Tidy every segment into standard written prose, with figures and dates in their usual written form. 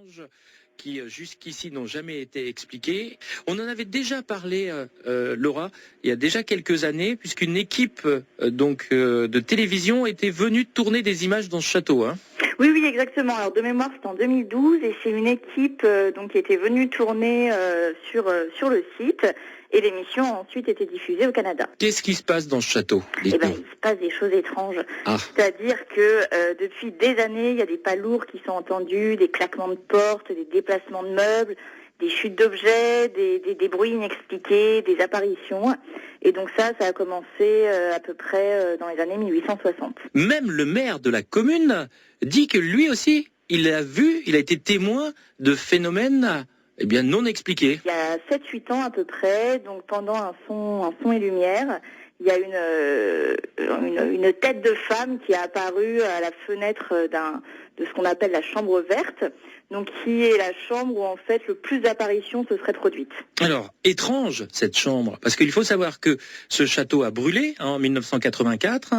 étranges qui jusqu'ici n'ont jamais été expliquées. On en avait déjà parlé, Laura, il y a déjà quelques années, puisqu'une équipe de télévision était venue tourner des images dans ce château. Hein. Oui, exactement. Alors de mémoire, c'était en 2012 et c'est une équipe qui était venue tourner sur le site et l'émission a ensuite été diffusée au Canada. Qu'est-ce qui se passe dans ce château ? Il se passe des choses étranges. Ah. C'est-à-dire que depuis des années, il y a des pas lourds qui sont entendus, des claquements de portes, des déplacements de meubles, des chutes d'objets, des bruits inexpliqués, des apparitions. Et donc ça a commencé à peu près dans les années 1860. Même le maire de la commune dit que lui aussi, il a été témoin de phénomènes non expliqués. Il y a 7-8 ans à peu près, donc pendant un son et lumière, il y a une tête de femme qui a apparu à la fenêtre de ce qu'on appelle la chambre verte, donc qui est la chambre où en fait le plus d'apparitions se seraient produites. Alors, étrange cette chambre, parce qu'il faut savoir que ce château a brûlé en 1984,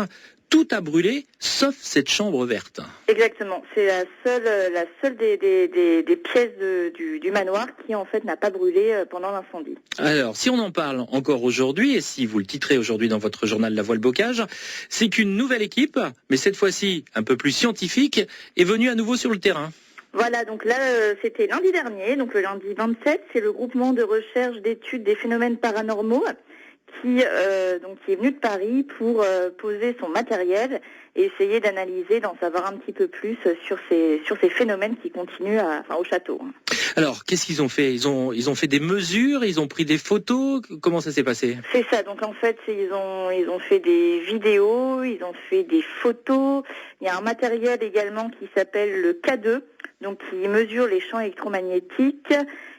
tout a brûlé sauf cette chambre verte. Exactement, c'est la seule des pièces du manoir qui en fait n'a pas brûlé pendant l'incendie. Alors, si on en parle encore aujourd'hui, et si vous le titrez aujourd'hui dans votre journal La Voile Bocage, c'est qu'une nouvelle équipe, mais cette fois-ci un peu plus scientifique, est venue à nouveau sur le terrain. Voilà, donc là, c'était lundi dernier, donc le lundi 27, c'est le groupement de recherche d'études des phénomènes paranormaux qui est venu de Paris pour poser son matériel et essayer d'analyser, d'en savoir un petit peu plus sur ces phénomènes qui continuent au château. Alors, qu'est-ce qu'ils ont fait ? Ils ont fait des mesures, ils ont pris des photos. Comment ça s'est passé ? C'est ça. Donc en fait, ils ont fait des vidéos, ils ont fait des photos. Il y a un matériel également qui s'appelle le K2, donc qui mesure les champs électromagnétiques.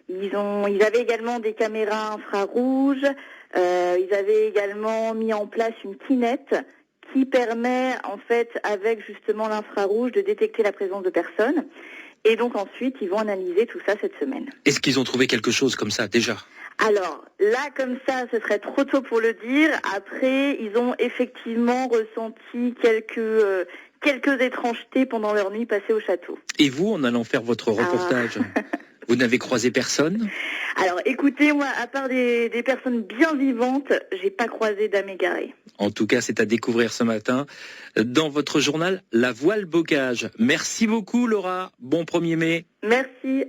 Ils avaient également des caméras infrarouges. Ils avaient également mis en place une kinette qui permet en fait, avec justement l'infrarouge, de détecter la présence de personnes. Et donc ensuite, ils vont analyser tout ça cette semaine. Est-ce qu'ils ont trouvé quelque chose comme ça déjà ? Alors, là, comme ça, ce serait trop tôt pour le dire. Après, ils ont effectivement ressenti quelques étrangetés pendant leur nuit passée au château. Et vous, en allant faire votre reportage, vous n'avez croisé personne ? Alors, écoutez, moi, à part des personnes bien vivantes, j'ai pas croisé d'âme égarée. En tout cas, c'est à découvrir ce matin dans votre journal La Voile Bocage. Merci beaucoup, Laura. Bon 1er mai. Merci.